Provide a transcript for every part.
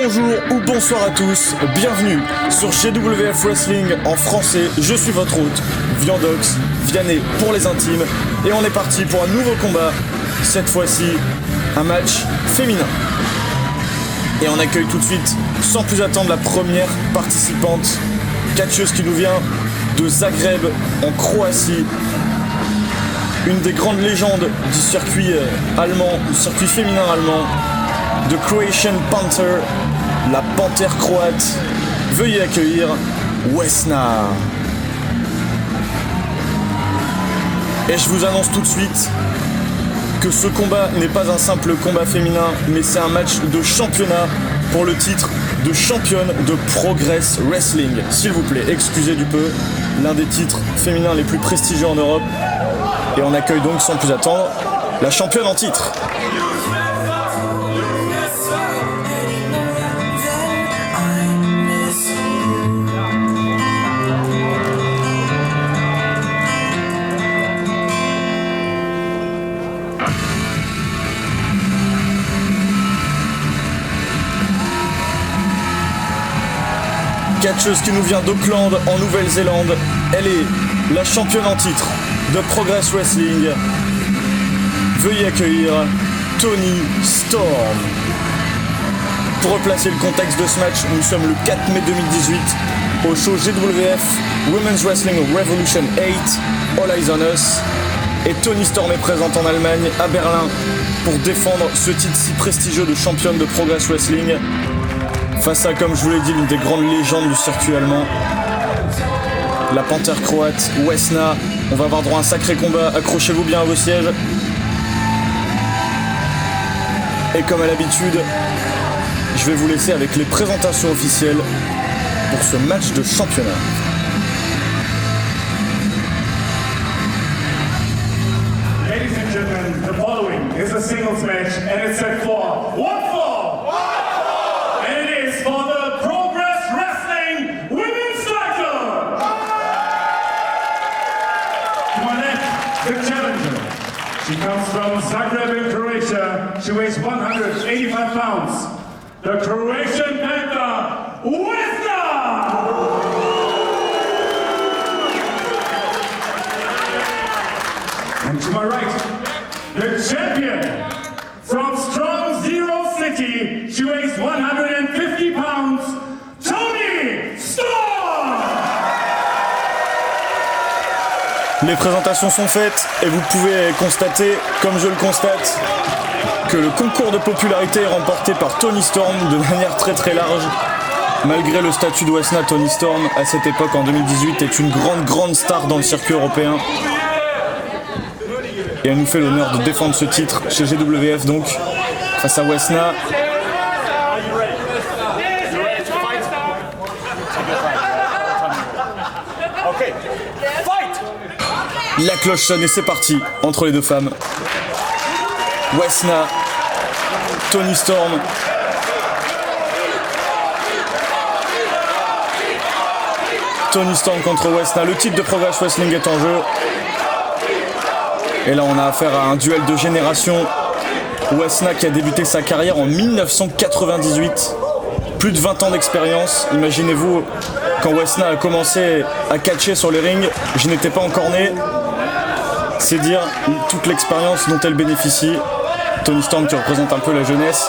Bonjour ou bonsoir à tous, bienvenue sur GWF Wrestling en français. Je suis votre hôte, Viandox, Vianney pour les intimes, et on est parti pour un nouveau combat, cette fois-ci un match féminin. Et on accueille tout de suite, sans plus attendre, la première participante, catcheuse qui nous vient de Zagreb en Croatie, une des grandes légendes du circuit allemand, du circuit féminin allemand, The Croatian Panther, la panthère croate. Veuillez accueillir Wesna. Et je vous annonce tout de suite que ce combat n'est pas un simple combat féminin, mais c'est un match de championnat pour le titre de championne de Progress Wrestling. S'il vous plaît, excusez du peu, l'un des titres féminins les plus prestigieux en Europe. Et on accueille donc sans plus attendre la championne en titre. Catcheuse qui nous vient d'Auckland en Nouvelle-Zélande, elle est la championne en titre de Progress Wrestling. Veuillez accueillir Toni Storm. Pour replacer le contexte de ce match, nous sommes le 4 mai 2018 au show GWF Women's Wrestling Revolution 8, All Eyes on Us. Et Toni Storm est présente en Allemagne, à Berlin, pour défendre ce titre si prestigieux de championne de Progress Wrestling. Face à, comme je vous l'ai dit, l'une des grandes légendes du circuit allemand, la panthère croate, Wesna. On va avoir droit à un sacré combat, accrochez-vous bien à vos sièges. Et comme à l'habitude, je vais vous laisser avec les présentations officielles pour ce match de championnat. Ladies and gentlemen, the following is a singles match and it's set for one fall. And it is for the Progress Wrestling Women's title. To my left, the challenger. She comes from Zagreb in Croatia. She weighs 185 pounds. The Croatian Panther, Wesna! And to my right, the champion from Strong Zero City. She weighs 150 pounds, Toni Storm! Les présentations sont faites et vous pouvez constater, comme je le constate, que le concours de popularité est remporté par Toni Storm de manière très très large. Malgré le statut de Wesna, Toni Storm, à cette époque en 2018, est une grande star dans le circuit européen. Et elle nous fait l'honneur de défendre ce titre chez GWF donc, face à Wesna. La cloche sonne et c'est parti entre les deux femmes. Wesna, Toni Storm. Toni Storm contre Wesna. Le titre de Progress Wrestling est en jeu. Et là on a affaire à un duel de génération. Wesna qui a débuté sa carrière en 1998. Plus de 20 ans d'expérience. Imaginez-vous, quand Wesna a commencé à catcher sur les rings, je n'étais pas encore né. C'est dire toute l'expérience dont elle bénéficie. Toni Storm qui représente un peu la jeunesse.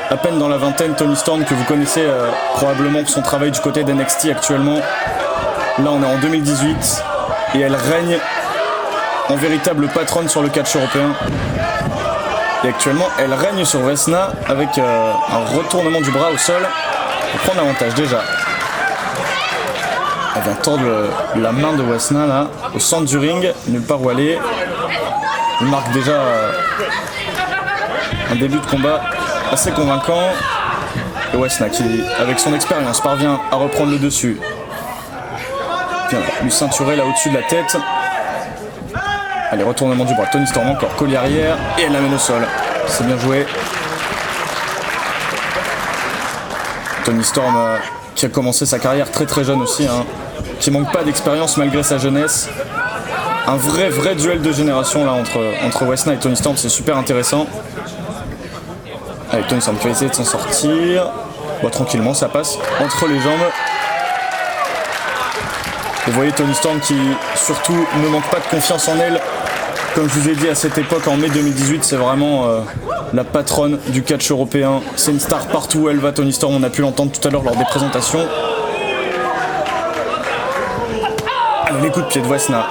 À peine dans la vingtaine, Toni Storm que vous connaissez probablement pour son travail du côté d'NXT actuellement. Là on est en 2018 et elle règne en véritable patronne sur le catch européen. Et actuellement elle règne sur Wesna avec un retournement du bras au sol pour prendre l'avantage déjà. Elle vient tordre la main de Wesna là, au centre du ring, nulle part où aller. Il marque déjà un début de combat assez convaincant. Et Wesna qui, avec son expérience, parvient à reprendre le dessus. Vient lui ceinturer là au-dessus de la tête. Allez, retournement du bras. Toni Storm encore, collier arrière, et elle l'amène au sol. C'est bien joué. Toni Storm qui a commencé sa carrière très jeune aussi, hein, qui manque pas d'expérience malgré sa jeunesse. Un vrai duel de génération là entre Wesna et Toni Storm, c'est super intéressant. Avec Toni Storm qui va essayer de s'en sortir. Bon, tranquillement, ça passe entre les jambes. Vous voyez Toni Storm qui surtout ne manque pas de confiance en elle. Comme je vous ai dit à cette époque, en mai 2018, c'est vraiment la patronne du catch européen. C'est une star partout où elle va, Toni Storm. On a pu l'entendre tout à l'heure lors des présentations. Allez, les coups de pied de Wesna.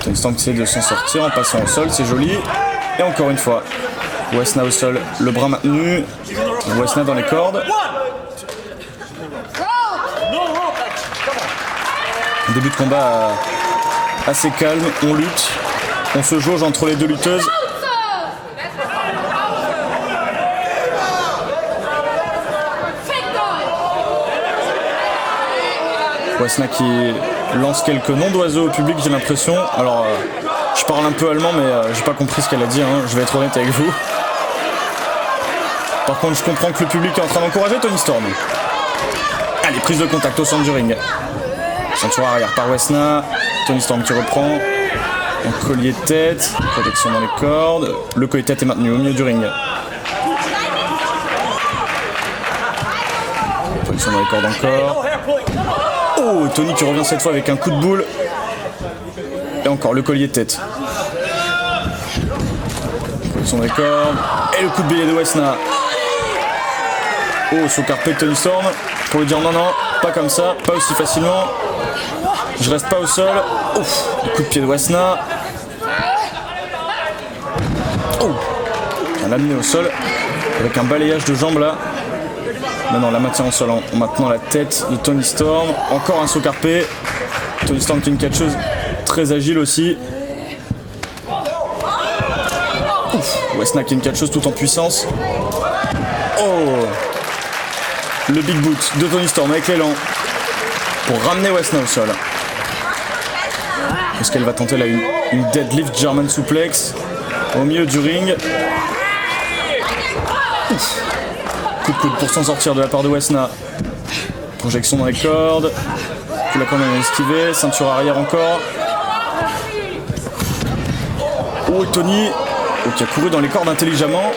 Toni Storm qui essaie de s'en sortir en passant au sol, c'est joli. Et encore une fois, Wesna au sol, le bras maintenu. Wesna dans les cordes. Début de combat assez calme, on lutte, on se jauge entre les deux lutteuses. Wesna qui lance quelques noms d'oiseaux au public, j'ai l'impression. Alors, je parle un peu allemand, mais j'ai pas compris ce qu'elle a dit, hein. Je vais être honnête avec vous. Par contre, je comprends que le public est en train d'encourager Toni Storm. Allez, prise de contact au centre du ring. Ceinture arrière par Wesna. Toni Storm qui reprend. En collier de tête. Protection dans les cordes. Le collier de tête est maintenu au milieu du ring. Protection dans les cordes encore. Oh, Toni qui revient cette fois avec un coup de boule. Et encore le collier de tête. Protection dans les cordes. Et le coup de billet de Wesna. Oh, sous carpé de Toni Storm. Pour lui dire non, non, pas comme ça, pas aussi facilement. Je reste pas au sol. Ouf, le coup de pied de Wesna. Oh, on l'a amené au sol avec un balayage de jambes là. Maintenant, on la maintient au sol en maintenant la tête de Toni Storm. Encore un saut carpé. Toni Storm qui est une catcheuse très agile aussi. Ouf, Wesna qui est une catcheuse tout en puissance. Oh, le big boot de Toni Storm avec l'élan pour ramener Wesna au sol. Est-ce qu'elle va tenter là une deadlift German suplex au milieu du ring? Ouf. Coup de coude pour s'en sortir de la part de Wesna. Projection dans les cordes. Puis la corde à esquiver. Ceinture arrière encore. Oh, Toni qui a couru dans les cordes intelligemment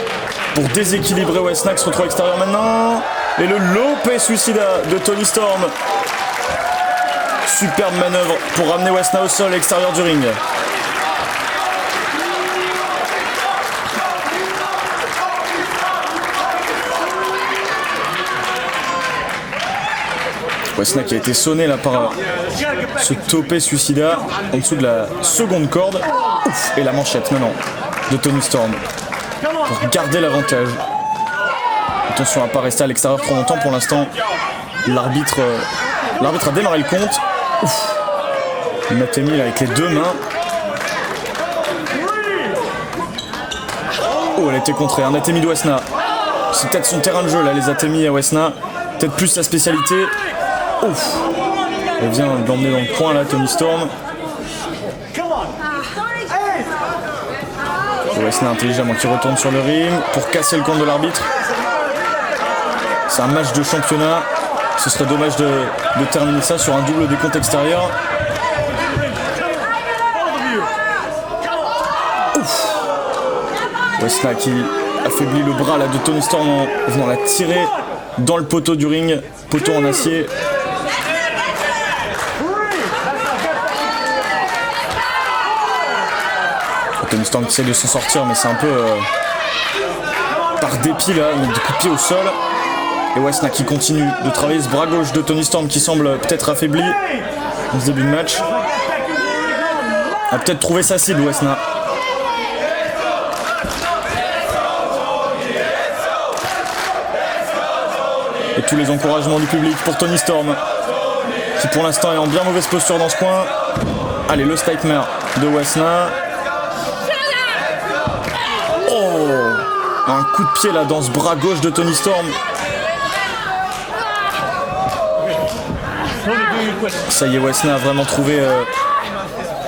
pour déséquilibrer Wesna qui se retrouve à l'extérieur maintenant. Et le Lope Suicida de Toni Storm. Superbe manœuvre pour ramener Wesna au sol à l'extérieur du ring. Wesna qui a été sonné là par ce Tope Suicida en dessous de la seconde corde. Ouf, et la manchette maintenant de Toni Storm pour garder l'avantage. Attention à ne pas rester à l'extérieur trop longtemps pour l'instant. L'arbitre a démarré le compte. Ouf. Natemi là avec les deux mains. Oh, elle a été contrée. Un Natemi de Wesna. C'est peut-être son terrain de jeu là, les Atemi à Wesna. Peut-être plus sa spécialité. Ouf. Elle vient l'emmener dans le coin là, Toni Storm. Wesna intelligemment qui retourne sur le ring pour casser le compte de l'arbitre. C'est un match de championnat. Ce serait dommage de terminer ça sur un double décompte extérieur. Ouf. Wesna qui affaiblit le bras là de Toni Storm en venant la tirer dans le poteau du ring. Poteau en acier. Toni Storm qui essaie de s'en sortir, mais c'est un peu par dépit là, des coups de pied au sol. Et Wesna qui continue de travailler ce bras gauche de Toni Storm qui semble peut-être affaibli dans ce début de match. A peut-être trouvé sa cible, Wesna. Et tous les encouragements du public pour Toni Storm, qui pour l'instant est en bien mauvaise posture dans ce coin. Allez, le Steigmer de Wesna. Oh, un coup de pied là dans ce bras gauche de Toni Storm. Ça y est, Wesna a vraiment trouvé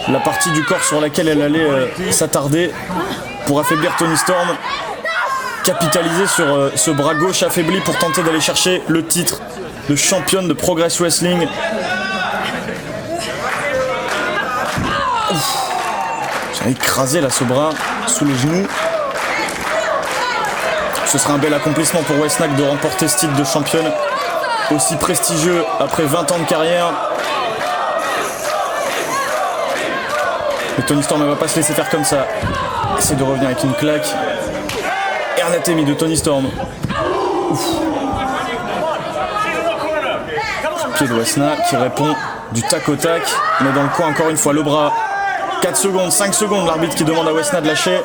la partie du corps sur laquelle elle allait s'attarder pour affaiblir Toni Storm. Capitaliser sur ce bras gauche affaibli pour tenter d'aller chercher le titre de championne de Progress Wrestling. Ouf. J'ai écrasé là ce bras. sous les genoux. Ce sera un bel accomplissement pour Wesna de remporter ce titre de championne aussi prestigieux après 20 ans de carrière. Et Toni Storm ne va pas se laisser faire comme ça. Essaie de revenir avec une claque. Et un anatémie de Toni Storm. Ouf. Pied de Wesna qui répond du tac au tac. Mais dans le coin encore une fois le bras. 4 secondes, 5 secondes, l'arbitre qui demande à Wesna de lâcher.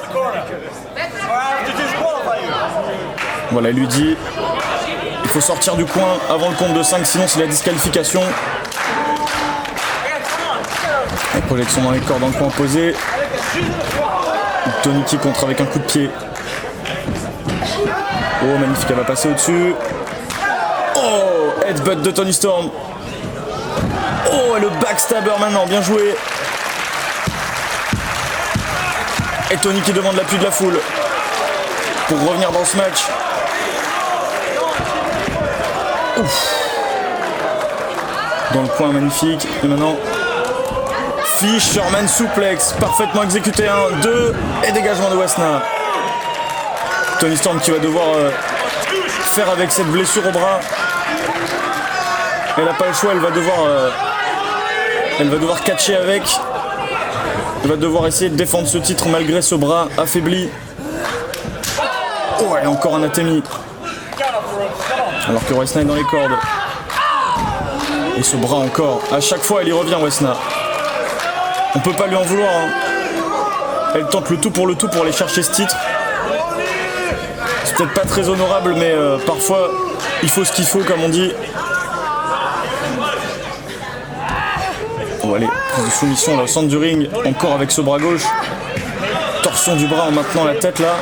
Voilà, il lui dit il faut sortir du coin avant le compte de 5, sinon c'est la disqualification. La projection dans les corps dans le coin opposé. Toni qui contre avec un coup de pied. Oh, magnifique, elle va passer au-dessus. Oh, headbutt de Toni Storm. Oh, et le backstabber maintenant, bien joué. Et Toni qui demande l'appui de la foule pour revenir dans ce match. Ouf. Dans le coin, magnifique. Et maintenant, Fisherman suplex, parfaitement exécuté. 1, 2, et dégagement de Wesna. Toni Storm qui va devoir faire avec cette blessure au bras. Elle n'a pas le choix, elle va devoir catcher avec. Elle va devoir essayer de défendre ce titre malgré ce bras affaibli. Oh, et encore un anatémie. Alors que Wesna est dans les cordes. Et ce bras encore. À chaque fois, elle y revient, Wesna. On peut pas lui en vouloir. Hein. Elle tente le tout pour aller chercher ce titre. C'est peut-être pas très honorable, mais parfois, il faut ce qu'il faut, comme on dit. Bon, allez, prise de soumission là, au centre du ring. Encore avec ce bras gauche. Torsion du bras en maintenant la tête là.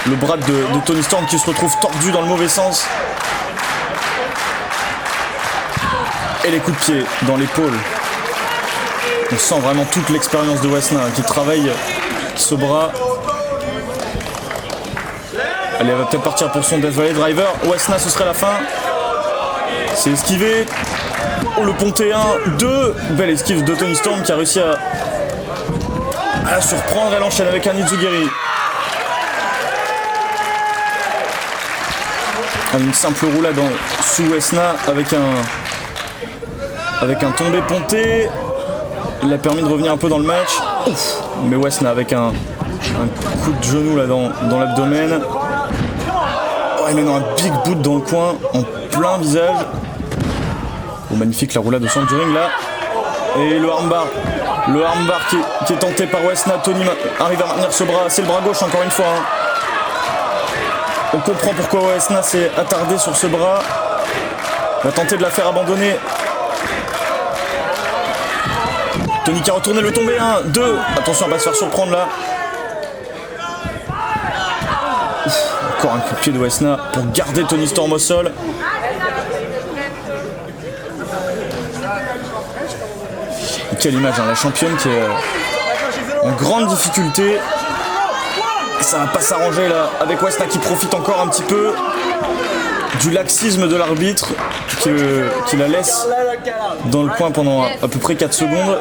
Le bras de Toni Storm qui se retrouve tordu dans le mauvais sens. Et les coups de pied dans l'épaule. On sent vraiment toute l'expérience de Wesna qui travaille ce bras. Allez, elle va peut-être partir pour son Death Valley Driver. Wesna, ce serait la fin. C'est esquivé. Oh, le ponté 1, 2. Belle esquive de Toni Storm qui a réussi à surprendre. Elle enchaîne avec un Enziguri. Une simple roulade sous Wesna avec un tombé ponté. Il a permis de revenir un peu dans le match. Ouf. Mais Wesna avec un coup de genou là dans l'abdomen. Oh, et maintenant un big boot dans le coin en plein visage. Oh, magnifique la roulade au centre du ring là. Et le armbar. Le armbar qui est tenté par Wesna. Toni arrive à maintenir ce bras. C'est le bras gauche encore une fois. Hein. On comprend pourquoi Wesna s'est attardé sur ce bras. Il va tenter de la faire abandonner. Toni qui a retourné le tombé. 1, 2. Attention à ne pas se faire surprendre là. Ouf, encore un coup de pied de Wesna pour garder Toni Storm au sol. Et quelle image, hein, la championne qui est en grande difficulté. Et ça va pas s'arranger là avec Wesna qui profite encore un petit peu du laxisme de l'arbitre qui la laisse dans le coin pendant à peu près 4 secondes.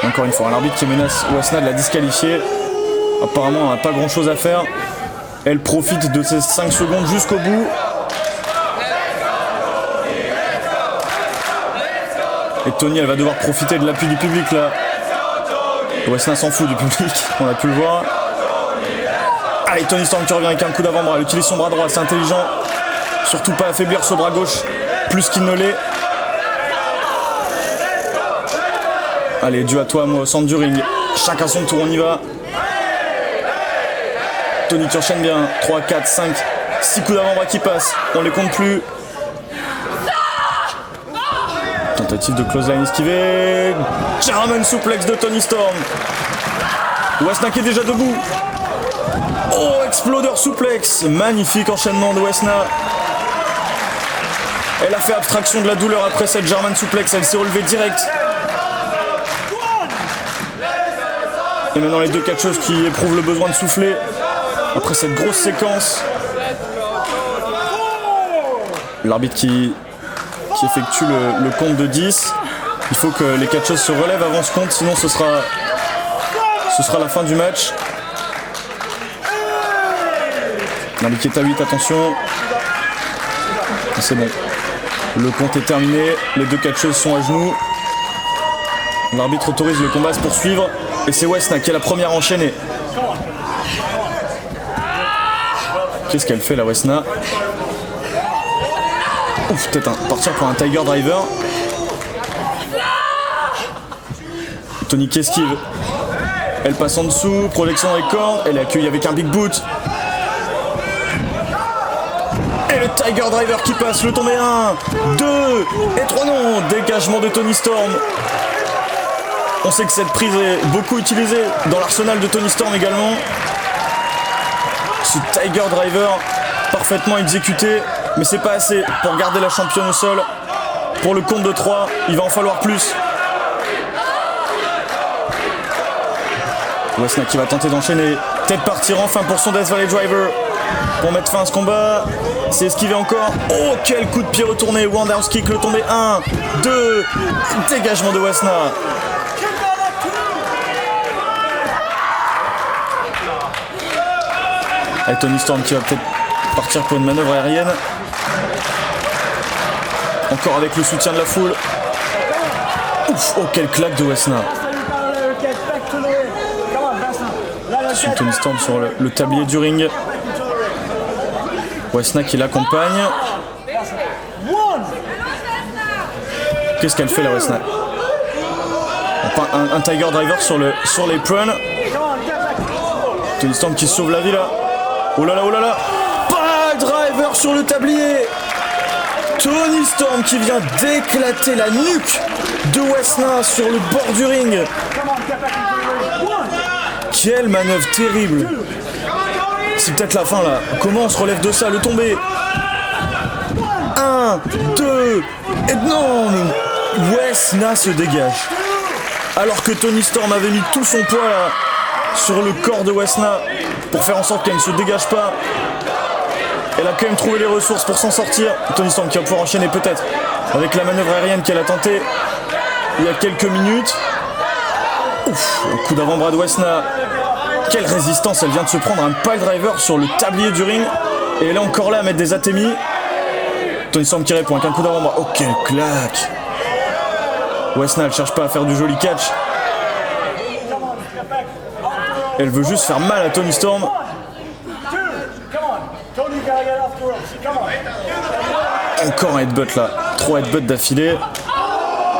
Encore une fois, un arbitre qui menace Wesna de la disqualifier. Apparemment, elle n'a pas grand chose à faire. Elle profite de ces 5 secondes jusqu'au bout. Et Toni, elle va devoir profiter de l'appui du public là. Wesna s'en fout du public, on a pu le voir. Allez, Toni Storm qui revient avec un coup d'avant-bras. Elle utilise son bras droit, c'est intelligent. Surtout pas affaiblir ce bras gauche plus qu'il ne l'est. Allez, Dieu à toi, moi, au centre du ring. Chacun son tour, on y va. Toni qui enchaîne bien. 3, 4, 5, 6 coups d'avant-bras qui passent. On les compte plus. Tentative de clothesline esquivée. German suplex de Toni Storm. Wesna qui est déjà debout. Oh, exploder suplex. Magnifique enchaînement de Wesna. Elle a fait abstraction de la douleur après cette German suplex. Elle s'est relevée direct. Et maintenant les deux catcheuses qui éprouvent le besoin de souffler après cette grosse séquence. L'arbitre qui effectue le compte de 10. Il faut que les catcheuses se relèvent avant ce compte, sinon ce sera la fin du match. Narbi qui est à 8, attention. C'est bon. Le compte est terminé, les deux catcheuses sont à genoux. L'arbitre autorise le combat à se poursuivre. Et c'est Wesna qui est la première enchaînée. Qu'est-ce qu'elle fait la Wesna? Ouf, peut-être partir pour un Tiger Driver. Tony qui esquive. Elle passe en dessous, projection dans les cordes. Elle est accueillie avec un big boot. Et le Tiger Driver qui passe, le tombé 1, 2 et 3 non. Dégagement de Toni Storm. On sait que cette prise est beaucoup utilisée dans l'arsenal de Toni Storm également. Ce Tiger Driver parfaitement exécuté, mais c'est pas assez pour garder la championne au sol. Pour le compte de 3, il va en falloir plus. Wesna qui va tenter d'enchaîner. Peut-être partir enfin pour son Death Valley Driver pour mettre fin à ce combat. C'est esquivé encore. Oh, quel coup de pied retourné. Roundhouse kick, le tombé 1, 2. Dégagement de Wesna. Et Toni Storm qui va peut-être partir pour une manœuvre aérienne. Encore avec le soutien de la foule. Ouf, oh, quelle claque de Wesna. Toni Storm sur le tablier du ring. Wesna qui l'accompagne. Qu'est-ce qu'elle fait la Wesna? Un Tiger Driver sur l'apron. Toni Storm qui sauve la vie là. Oh là là, oh là là. Pas driver sur le tablier. Toni Storm qui vient d'éclater la nuque de Wesna sur le bord du ring. Quelle manœuvre terrible. C'est peut-être la fin là. Comment on se relève de ça? Le tombé. 1, 2 et non. Wesna se dégage. Alors que Toni Storm avait mis tout son poids là, sur le corps de Wesna pour faire en sorte qu'elle ne se dégage pas. Elle a quand même trouvé les ressources pour s'en sortir. Toni Storm qui va pouvoir enchaîner peut-être avec la manœuvre aérienne qu'elle a tentée il y a quelques minutes. Ouf, le coup d'avant-bras de Wesna. Quelle résistance, elle vient de se prendre un pile driver sur le tablier du ring. Et elle est encore là à mettre des atémis. Toni Storm qui répond avec un coup d'avant-bras. Oh, quelle claque. Wesna, elle cherche pas à faire du joli catch. Elle veut juste faire mal à Toni Storm. Encore un headbutt là. 3 headbutts d'affilée.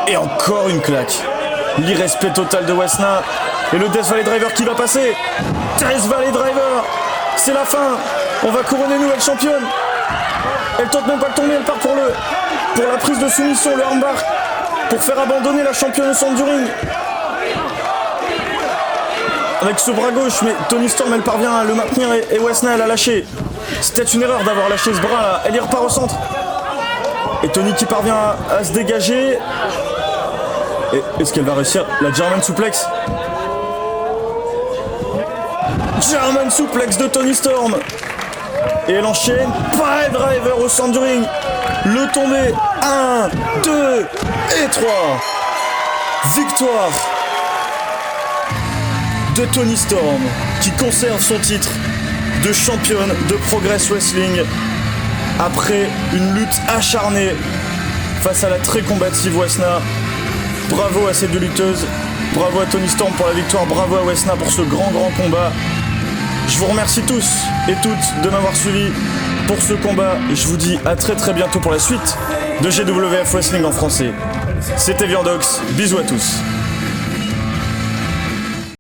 Et encore une claque. L'irrespect total de Wesna. Et le Death Valley Driver qui va passer. Death Valley Driver. C'est la fin. On va couronner nouvelle championne. Elle tente même pas de tomber. Elle part pour la prise de soumission, le armbar, pour faire abandonner la championne au centre du ring. Avec ce bras gauche, mais Toni Storm elle parvient à le maintenir et Wesna elle a lâché. C'était une erreur d'avoir lâché ce bras là. Elle y repart au centre. Et Toni qui parvient à se dégager. Et est-ce qu'elle va réussir la German Suplex? German Suplex de Toni Storm. Et elle enchaîne. Pile driver au centre du ring. Le tombé. 1, 2 et 3. Victoire de Toni Storm qui conserve son titre de championne de Progress Wrestling après une lutte acharnée face à la très combative Wesna. Bravo à ces deux lutteuses, bravo à Toni Storm pour la victoire, bravo à Wesna pour ce grand combat. Je vous remercie tous et toutes de m'avoir suivi pour ce combat et je vous dis à très bientôt pour la suite de GWF Wrestling en français. C'était Viandox, bisous à tous.